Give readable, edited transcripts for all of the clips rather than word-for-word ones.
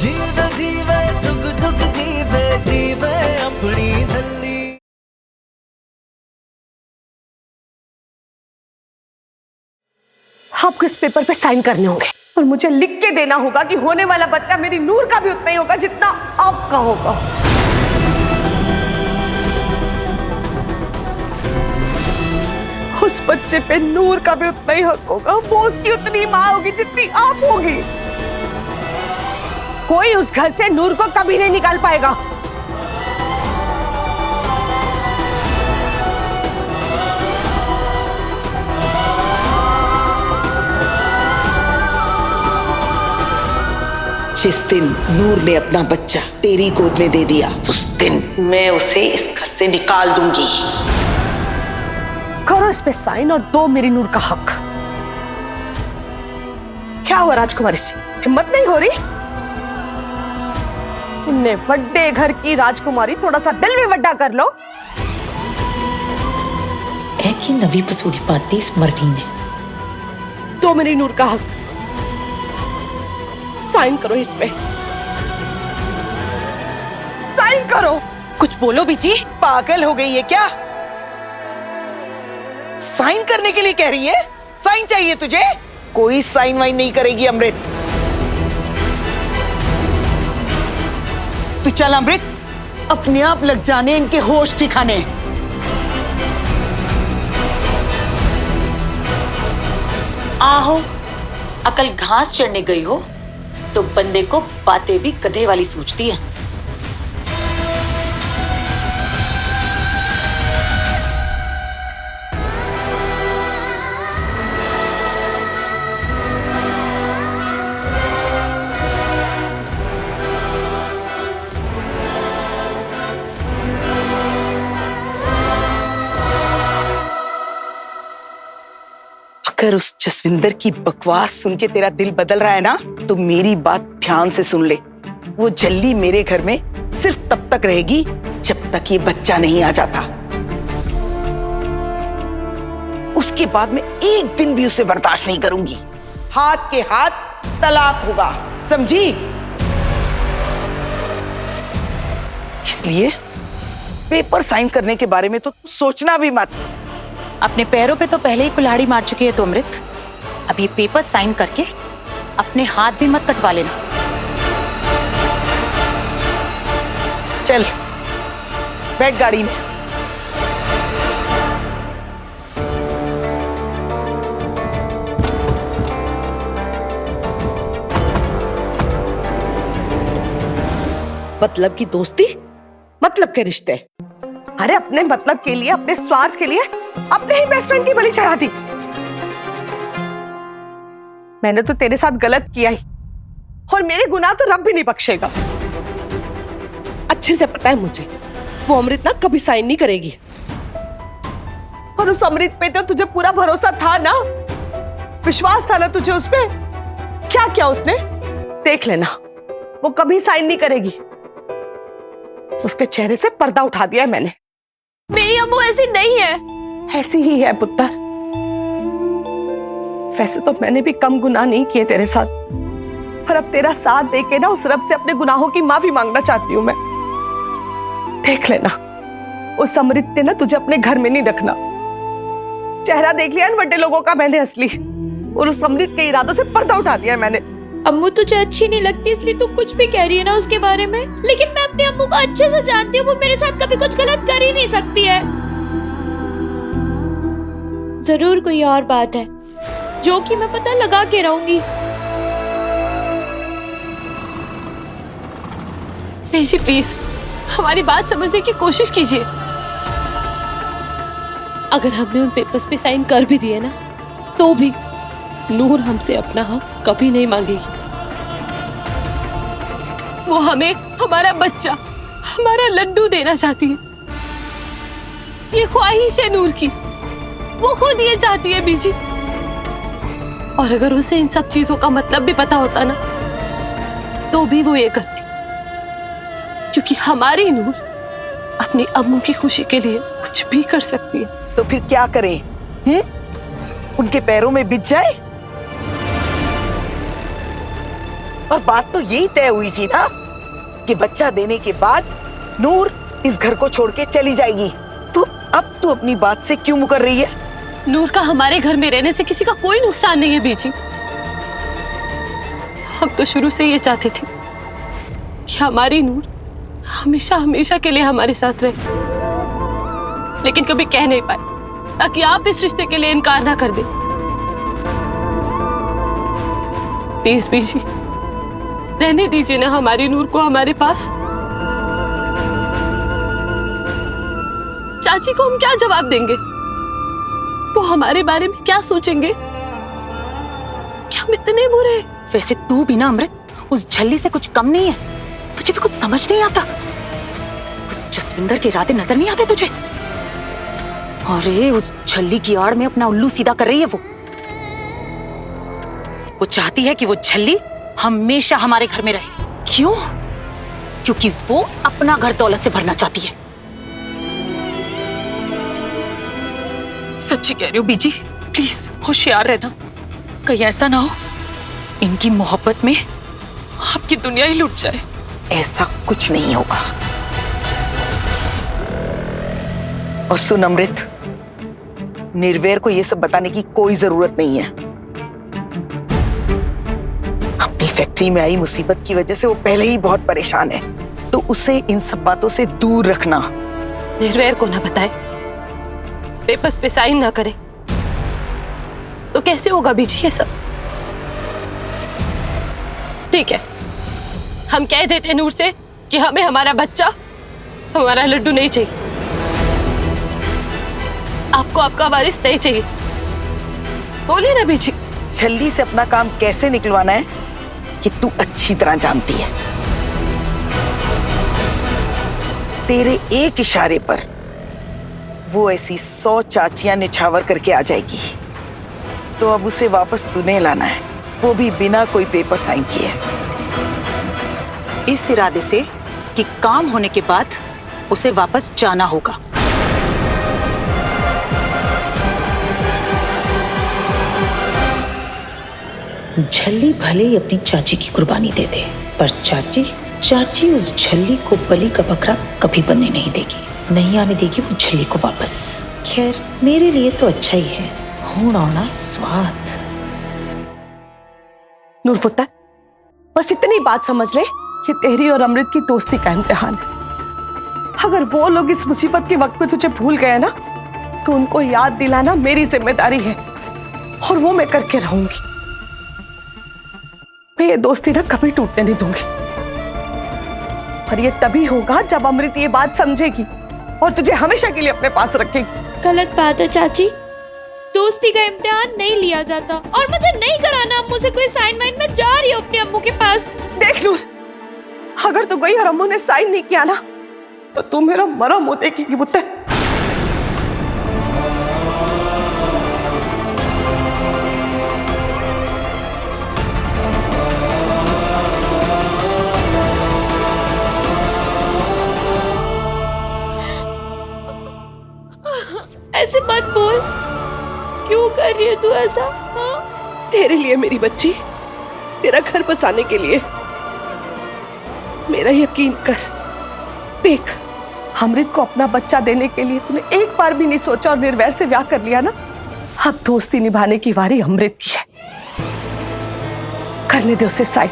जीवे जीवे झुक झुक जीवे जीवे अपनी झल्ली। आपको इस पेपर पे साइन करने होंगे और मुझे लिख के देना होगा कि होने वाला बच्चा मेरी नूर का भी उतना ही होगा जितना आपका होगा। उस बच्चे पे नूर का भी उतना ही हक होगा, वो उसकी उतनी माँ होगी जितनी आप होगी। कोई उस घर से नूर को कभी नहीं निकाल पाएगा। जिस दिन नूर ने अपना बच्चा तेरी गोद में दे दिया, उस दिन मैं उसे इस घर से निकाल दूंगी। करो इस पे साइन और दो मेरी नूर का हक। क्या हुआ राजकुमारी से, हिम्मत नहीं हो रही? इन्ने बड़े घर की राजकुमारी, थोड़ा सा दिल भी बड़ा कर लो। एक ही नवी पसूड़ी पाती इस मरनी ने। दो मेरी नूर का हक, साइन करो इस पे, साइन करो। कुछ बोलो बीजी, पागल हो गई है क्या? साइन करने के लिए कह रही है? साइन चाहिए तुझे? कोई साइन वाइन नहीं करेगी अमृत। तू चल अमृत, अपने आप लग जाने इनके होश ठिकाने। आहो, अकल घास चढ़ने गई हो तो बंदे को बातें भी गधे वाली सूझती है। अगर उस जसविंदर की बकवास सुन के तेरा दिल बदल रहा है ना, तो मेरी बात ध्यान से सुन ले। वो झल्ली मेरे घर में सिर्फ तब तक रहेगी जब तक ये बच्चा नहीं आ जाता। उसके बाद में एक दिन भी उसे बर्दाश्त नहीं करूंगी। हाथ के हाथ तलाक होगा, समझी? इसलिए पेपर साइन करने के बारे में तो सोचना भी मत। अपने पैरों पे तो पहले ही कुल्हाड़ी मार चुकी है तो अमृत, अब ये पेपर साइन करके अपने हाथ भी मत कटवा लेना। चल बैठ गाड़ी में। मतलब की दोस्ती, मतलब के रिश्ते। अरे अपने मतलब के लिए, अपने स्वार्थ के लिए अपने ही बेस्ट फ्रेंड की बलि चढ़ा दी। मैंने तो तेरे साथ गलत किया ही, और मेरे गुनाह तो रब भी नहीं बख्शेगा। अच्छे से पता है मुझे, वो अमृत ना कभी साइन नहीं करेगी। और उस अमृत पे तो तुझे पूरा भरोसा था ना, विश्वास था ना तुझे उस पे। क्या किया उसने, देख लेना, वो कभी साइन नहीं करेगी। उसके चेहरे से पर्दा उठा दिया है मैंने। मेरी अम्मू ऐसी नहीं है। ऐसी ही है पुत्र। वैसे तो मैंने भी कम गुनाह नहीं किए तेरे साथ, पर अब तेरा साथ देके ना उस रब से अपने गुनाहों की माफी मांगना चाहती हूँ मैं। देख लेना, उस अमृत ने ना तुझे अपने घर में नहीं रखना। चेहरा देख लिया इन बड़े लोगों का मैंने असली, और उस अमृत के इरादों से पर्दा उठा दिया है मैंने। अम्मू तुझे अच्छी नहीं लगती इसलिए तू कुछ भी कह रही है ना उसके बारे में, लेकिन मैं अपनी अम्मू को अच्छे से जानती हूँ, वो मेरे साथ कभी कुछ गलत कर ही नहीं सकती है। जरूर कोई और बात है जो कि मैं पता लगा के रहूंगी। जी प्लीज हमारी बात समझने की कोशिश कीजिए। अगर हमने उन पेपर्स पे साइन कर भी दिए ना, तो भी नूर हमसे अपना हक कभी नहीं मांगेगी। वो हमें हमारा बच्चा, हमारा लड्डू देना चाहती है। ये ख्वाहिश है नूर की, वो खुद ये चाहती है बीजी। और अगर उसे इन सब चीजों का मतलब भी पता होता ना, तो भी वो ये करती, क्योंकि हमारी नूर अपनी अम्मू की खुशी के लिए कुछ भी कर सकती है। तो फिर क्या करें? उनके पैरों में बिछ जाए? और बात तो यही तय हुई थी ना कि बच्चा देने के बाद नूर इस घर को छोड़ के चली जाएगी। तो अब तू अपनी बात से क्यों मुकर रही है? नूर का हमारे घर में रहने से किसी का कोई नुकसान नहीं है बीजी। हम तो शुरू से ये चाहते थे कि हमारी नूर हमेशा हमेशा के लिए हमारे साथ रहे, लेकिन कभी कह नहीं पाए ताकि आप इस रिश्ते के लिए इनकार ना कर दें। प्लीज बीजी, रहने दीजिए ना हमारी नूर को हमारे पास। चाची को हम क्या जवाब देंगे? वो हमारे बारे में क्या सोचेंगे? क्या हम इतने बुरे? वैसे तू भी ना अमृत उस झल्ली से कुछ कम नहीं है। तुझे भी कुछ समझ नहीं आता? उस जसविंदर के इरादे नजर नहीं आते तुझे? अरे उस झल्ली की आड़ में अपना उल्लू सीधा कर रही है वो चाहती है कि वो झल्ली हमेशा हमारे घर में रहे। क्यों? क्योंकि वो अपना घर दौलत से भरना चाहती है। सच्ची कह रही हो बीजी, प्लीज होशियार रहना, कहीं ऐसा ना हो इनकी मोहब्बत में आपकी दुनिया ही लुट जाए। ऐसा कुछ नहीं होगा। और सुन अमृत, निर्वैर को यह सब बताने की कोई जरूरत नहीं है। अपनी फैक्ट्री में आई मुसीबत की वजह से वो पहले ही बहुत परेशान है, तो उसे इन सब बातों से दूर रखना। निर्वैर को ना बताए, पेपर्स पे साइन ना करे, तो कैसे होगा बीजी ये सब? ठीक है, हम कह देते नूर से कि हमें हमारा बच्चा, हमारा लड्डू नहीं चाहिए, आपको आपका वारिस नहीं चाहिए। बोलिए ना बीजी। झल्ली से अपना काम कैसे निकलवाना है ये तू अच्छी तरह जानती है। तेरे एक इशारे पर वो ऐसी 100 चाचियां निछावर करके आ जाएगी। तो अब उसे वापस तूने लाना है, वो भी बिना कोई पेपर साइन किए। इस इरादे से कि काम होने के बाद उसे वापस जाना होगा। झल्ली भले ही अपनी चाची की कुर्बानी दे दे, पर चाची उस झल्ली को बलि का बकरा कभी बनने नहीं देगी, नहीं आने देगी वो झल्ली को वापस। खैर मेरे लिए तो अच्छा ही है, हूं आना स्वाद। नूर पुत्र, बस इतनी बात समझ ले कि तेरी और अमृत की दोस्ती का इम्तिहान है। अगर वो लोग इस मुसीबत के वक्त में तुझे भूल गए ना, तो उनको याद दिलाना मेरी जिम्मेदारी है, और वो मैं करके रहूंगी। मैं ये दोस्ती ना कभी टूटने नहीं दूंगी। और ये तभी होगा जब अमृत ये बात समझेगी और तुझे हमेशा के लिए अपने पास रखेगी। गलत बात है चाची, दोस्ती का इम्तिहान नहीं लिया जाता, और मुझे नहीं कराना अम्मू से कोई साइन वाइन। मैं जा रही हूँ अपनी अम्मू के पास। देख लूं, अगर तू गई और अम्मू ने साइन नहीं किया ना, तो तू मेरा मरा मुंह देखेगी पुत्र। ऐसे मत बोल, क्यों कर रही है तू ऐसा? हाँ? तेरे लिए मेरी बच्ची, तेरा घर बसाने के लिए। मेरा यकीन कर, देख अमृत को अपना बच्चा देने के लिए तूने एक बार भी नहीं सोचा और निर्वैर से ब्याह कर लिया ना। अब दोस्ती निभाने की बारी अमृत की है। करने दे उसे साइन।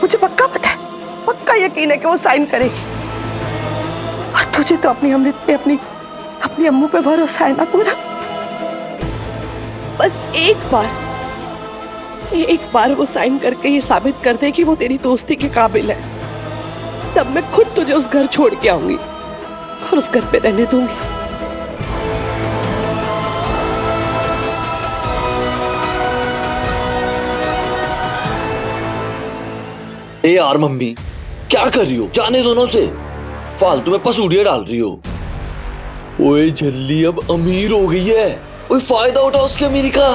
मुझे पक्का पता है, पक्का यकीन है कि वो साइन करेगी। और तुझे तो अपनी अमृत पे, अपनी अम्मू पे भरोसा है ना पूरा। बस एक बार वो साइन करके ये साबित कर दे कि वो तेरी दोस्ती के काबिल है, तब मैं खुद तुझे उस घर छोड़ के आऊंगी और उस घर पे रहने दूंगी। ए यार मम्मी, क्या कर रही हो? जाने दो ना उसे, फालतू में पसूड़ियां डाल रही हो। ओए झल्ली अब अमीर हो गई है, ओए फायदा उठा उसके अमीरी का।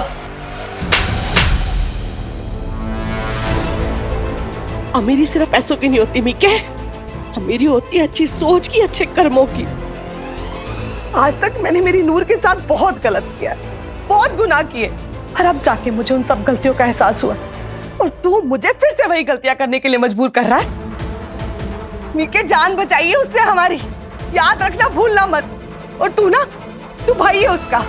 अमीरी सिर्फ पैसों की नहीं होती मीके, अमीरी होती है अच्छी सोच की, अच्छे कर्मों की। आज तक मैंने मेरी नूर के साथ बहुत गलत किया है, बहुत गुनाह किए, और अब जाके मुझे उन सब गलतियों का एहसास हुआ और तू मुझे फिर से वही गलतियां करने के लिए मजबूर कर रहा है। मीके जान बचाई है उसने हमारी, याद रखना, भूलना मत। और तू भाई है उसका,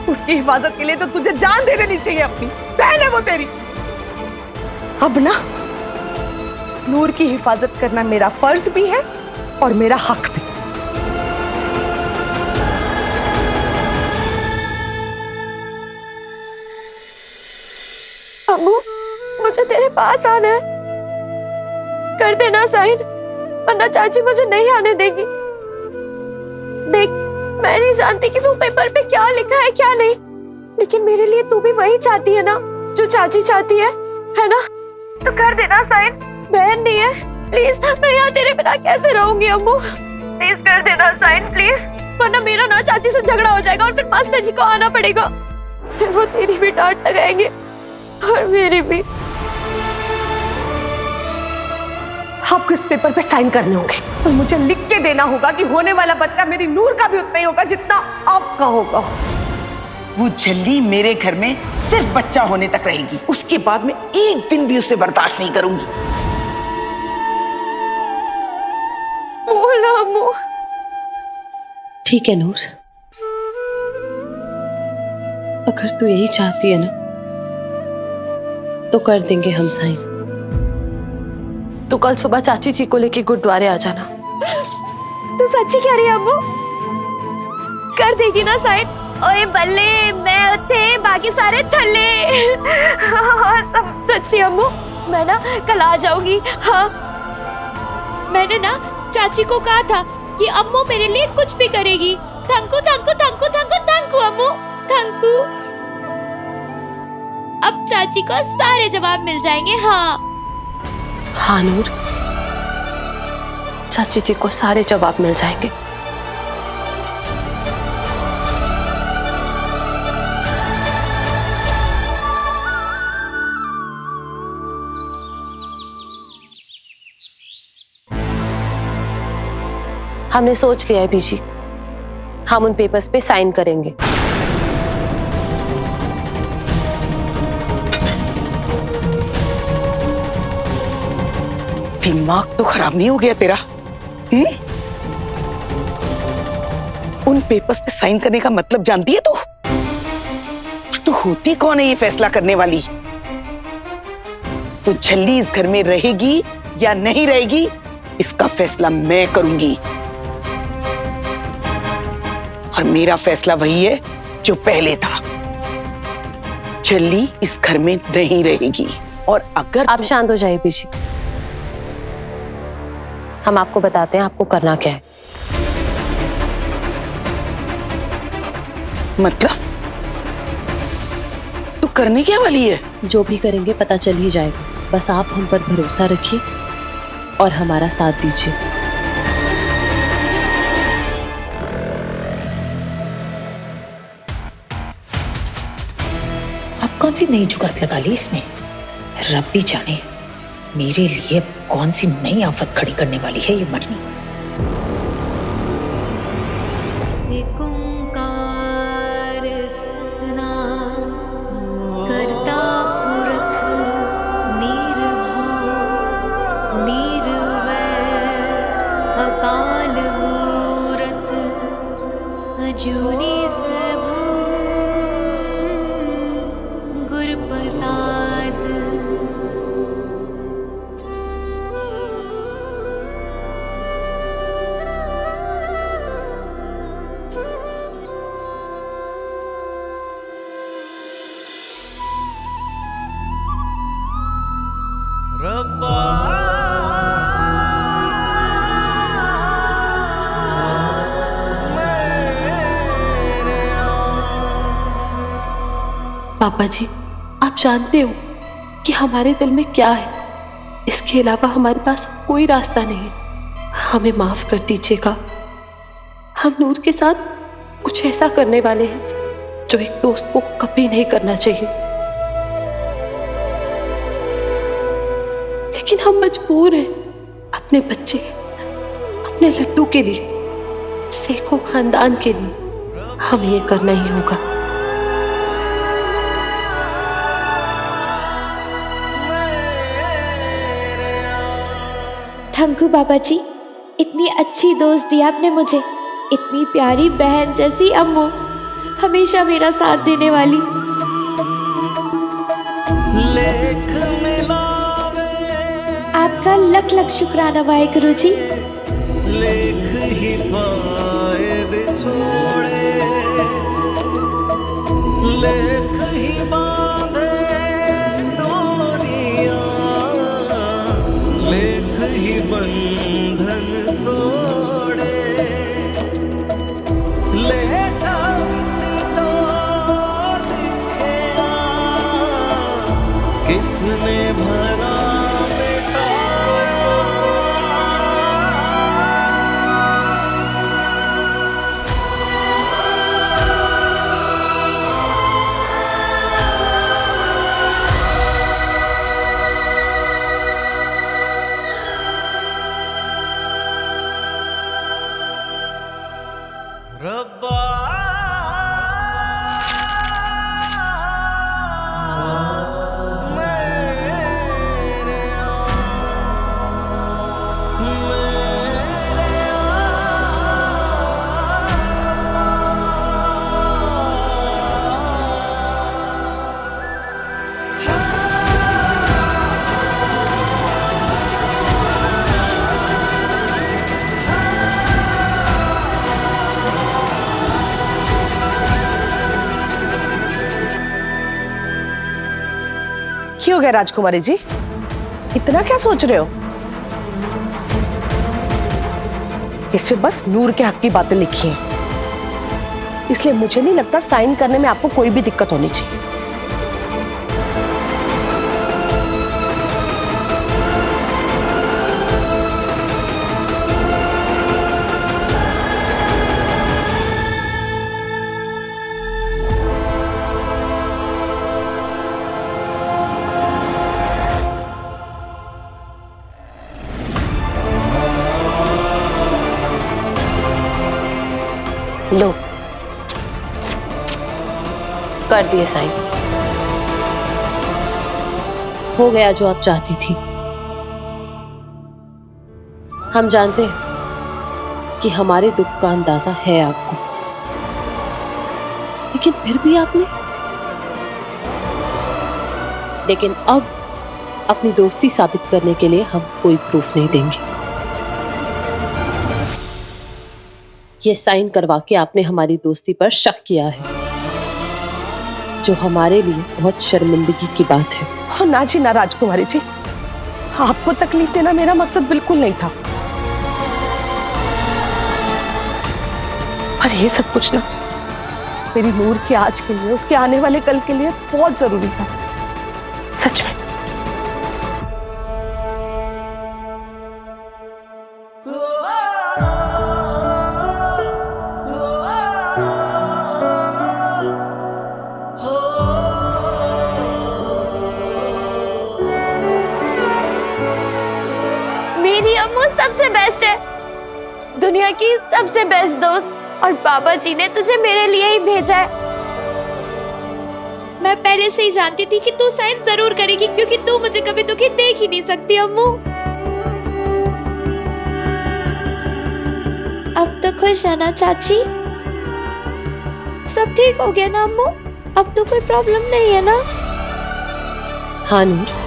उसकी हिफाजत के लिए तो तुझे जान दे देनी चाहिए अपनी। बहन है वो तेरी। अब ना नूर की हिफाजत करना मेरा फर्ज भी है और मेरा हक भी। अम्मू, मुझे तेरे पास आना है, कर देना साइन, वरना चाची मुझे नहीं आने देगी। देख, मैं नहीं जानती कि वो पेपर पे क्या लिखा है क्या नहीं, लेकिन मेरे लिए तू भी वही चाहती है ना जो चाची चाहती है ना? तो कर देना साइन। बहन नहीं है, प्लीज, मैं यहाँ तेरे बिना कैसे रहूंगी अम्मू? प्लीज कर देना साइन, प्लीज, वरना मेरा ना चाची से झगड़ा हो जाएगा और फिर मास्टर जी को आना पड़ेगा। फिर वो तेरी भी डांट लगाएंगे और मेरी भी। आपको इस पेपर पे साइन करने होंगे और मुझे लिख के देना होगा कि होने वाला बच्चा मेरी नूर का भी उतना ही होगा जितना आपका होगा। वो झल्ली मेरे घर में सिर्फ बच्चा होने तक रहेगी, उसके बाद मैं एक दिन भी उसे बर्दाश्त नहीं करूंगी। बोला अम्मू। ठीक है नूर, अगर तू यही चाहती है ना तो कर देंगे हम साइन। तू कल सुबह चाची जी को लेके गुरुद्वारे आ जाना। तू सच्ची कह रही है अम्मू? कर देगी ना साइन? ओए बल्ले, मैं उत्थे बाकी सारे थल्ले। सच्ची अम्मू, मैं ना कल आ जाऊंगी। हाँ, मैंने ना चाची को कहा था कि अम्मू मेरे लिए कुछ भी करेगी। Thank you thank you thank you thank you thank you Ammu, thank you. अब चाची को सारे जवाब मिल जाएंगे। हाँ नूर, चाची जी को सारे जवाब मिल जाएंगे। हमने सोच लिया है बीजी, हम उन पेपर्स पे साइन करेंगे। दिमाग तो खराब नहीं हो गया तेरा? उन पेपर्स पे साइन करने का मतलब जानती है तू? तू होती कौन है ये फैसला करने वाली? वो झल्ली इस घर में रहेगी या नहीं रहेगी, इसका फैसला मैं करूंगी। और मेरा फैसला वही है जो पहले था, झल्ली इस घर में नहीं रहेगी। और अगर आप शांत हो जाइए बीजी, हम आपको बताते हैं आपको करना क्या है। मतलब तू करने क्या वाली है? जो भी करेंगे पता चल ही जाएगा, बस आप हम पर भरोसा रखिए और हमारा साथ दीजिए। अब कौन सी नई जुगात लगा ली इसने? रब भी जाने मेरे लिए कौन सी नई आफत खड़ी करने वाली है ये मरनी। करता पुरख निर्भव निर्वैर अकाल मूरत अजूनी सभम गुरु प्रसाद। पापा जी, आप जानते हो कि हमारे दिल में क्या है, इसके अलावा हमारे पास कोई रास्ता नहीं है। हमें माफ कर दीजिएगा, हम नूर के साथ कुछ ऐसा करने वाले हैं जो एक दोस्त को कभी नहीं करना चाहिए, लेकिन हम मजबूर हैं अपने बच्चे, अपने लड्डू के लिए, सेखों खानदान के लिए हमें ये करना ही होगा। थैंक यू बाबा जी, इतनी अच्छी दोस्त दी आपने मुझे, इतनी प्यारी बहन जैसी अम्मू, हमेशा मेरा साथ देने वाली। लेख मिलावे आपका लख लख शुक्राना वाहेगुरु जी। लेख ही पाए बिछोड़े, लेख ही बांधे डोरियां, लेख ही बंधन तोड़े, लेखा विच जो लिखिया किसने भरा रब्बा मेरे क्यों गए राजकुमारी जी, इतना क्या सोच रहे हो? इसमें बस नूर के हक की बातें लिखी हैं, इसलिए मुझे नहीं लगता साइन करने में आपको कोई भी दिक्कत होनी चाहिए। लो, कर दिए साइन। हो गया जो आप चाहती थी। हम जानते हैं कि हमारे दुख का अंदाजा है आपको, लेकिन फिर भी आपने। लेकिन अब अपनी दोस्ती साबित करने के लिए हम कोई प्रूफ नहीं देंगे। ये साइन करवा के आपने हमारी दोस्ती पर शक किया है, जो हमारे लिए बहुत शर्मिंदगी की बात है। हाँ ना जी ना राजकुमारी जी, आपको तकलीफ देना मेरा मकसद बिल्कुल नहीं था, पर ये सब कुछ ना मेरी नूर के आज के लिए, उसके आने वाले कल के लिए बहुत जरूरी था, सच में। मेरी अम्मू सबसे बेस्ट है, दुनिया की सबसे बेस्ट दोस्त, और बाबा जी ने तुझे मेरे लिए ही भेजा है। मैं पहले से ही जानती थी कि तू साइन जरूर करेगी, क्योंकि तू मुझे कभी दुखी देख ही नहीं सकती अम्मू। अब तो खुश है ना चाची? सब ठीक हो गया ना अम्मू? अब तो कोई प्रॉब्लम नहीं है ना? हाँ नूर,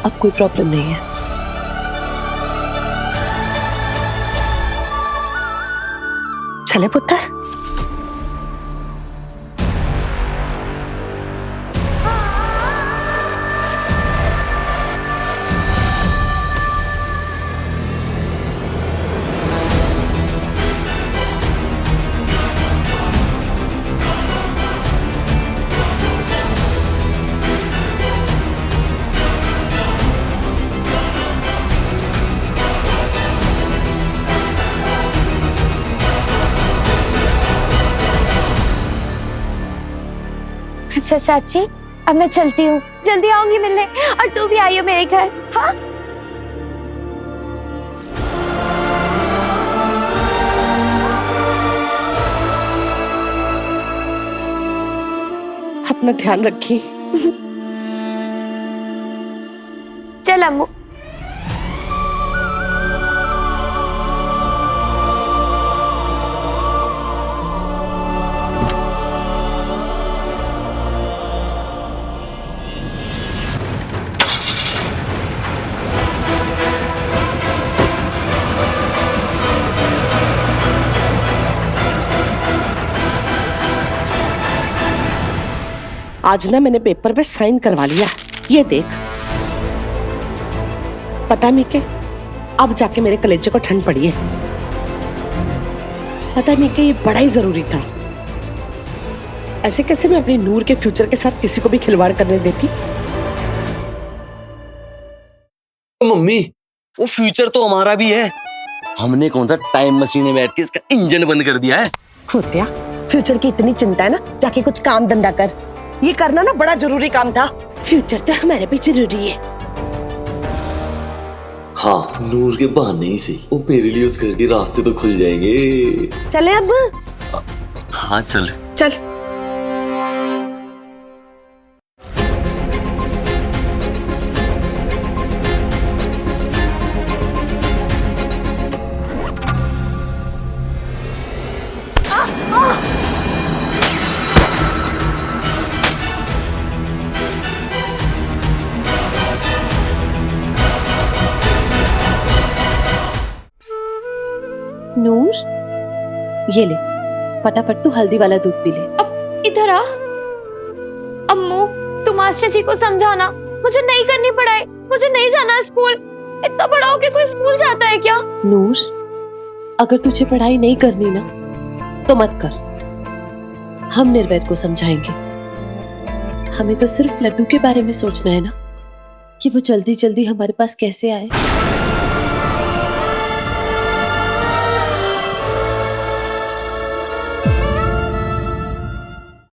अब कोई प्रॉब्लम नहीं है। चले पुत्र। अच्छा चाची, अब मैं चलती हूँ, जल्दी आऊंगी मिलने, और तू भी आइयो मेरे घर। हाँ, अपना ध्यान रखिए। चल अम्मू। आज ना मैंने पेपर पे साइन करवा लिया। ये देख, पता मीके, अब जाके मेरे कलेजे को ठंड पड़ी है। पता मीके, ये बड़ा ही जरूरी था। ऐसे कैसे मैं अपनी नूर के फ्यूचर के साथ किसी को भी खिलवाड़ करने देती। मम्मी, वो फ्यूचर तो हमारा भी है। हमने कौन सा टाइम मशीन में बैठ के इसका इंजन बंद कर दिया है। खोतिया, फ्यूचर की इतनी चिंता है ना, जाके कुछ काम धंधा कर। ये करना ना बड़ा जरूरी काम था। फ्यूचर तो हमारे भी जरूरी है। हाँ, नूर के बहाने ही सही, वो मेरे लिए उस घर के रास्ते तो खुल जाएंगे। चले अब। हाँ चल चल। नूर, ये ले, फटाफट तू हल्दी वाला दूध पी ले। अब इधर आ। अम्मू, तुम मास्टर जी को समझाना, मुझे नहीं करनी पढ़ाई, मुझे नहीं जाना स्कूल। इतना बड़ा हो के कोई स्कूल जाता है क्या? नूर, अगर तुझे पढ़ाई नहीं करनी ना तो मत कर। हम निर्वैर को समझाएंगे। हमें तो सिर्फ लड्डू के बारे में सोचना है ना, कि वो जल्दी जल्दी हमारे पास कैसे आए।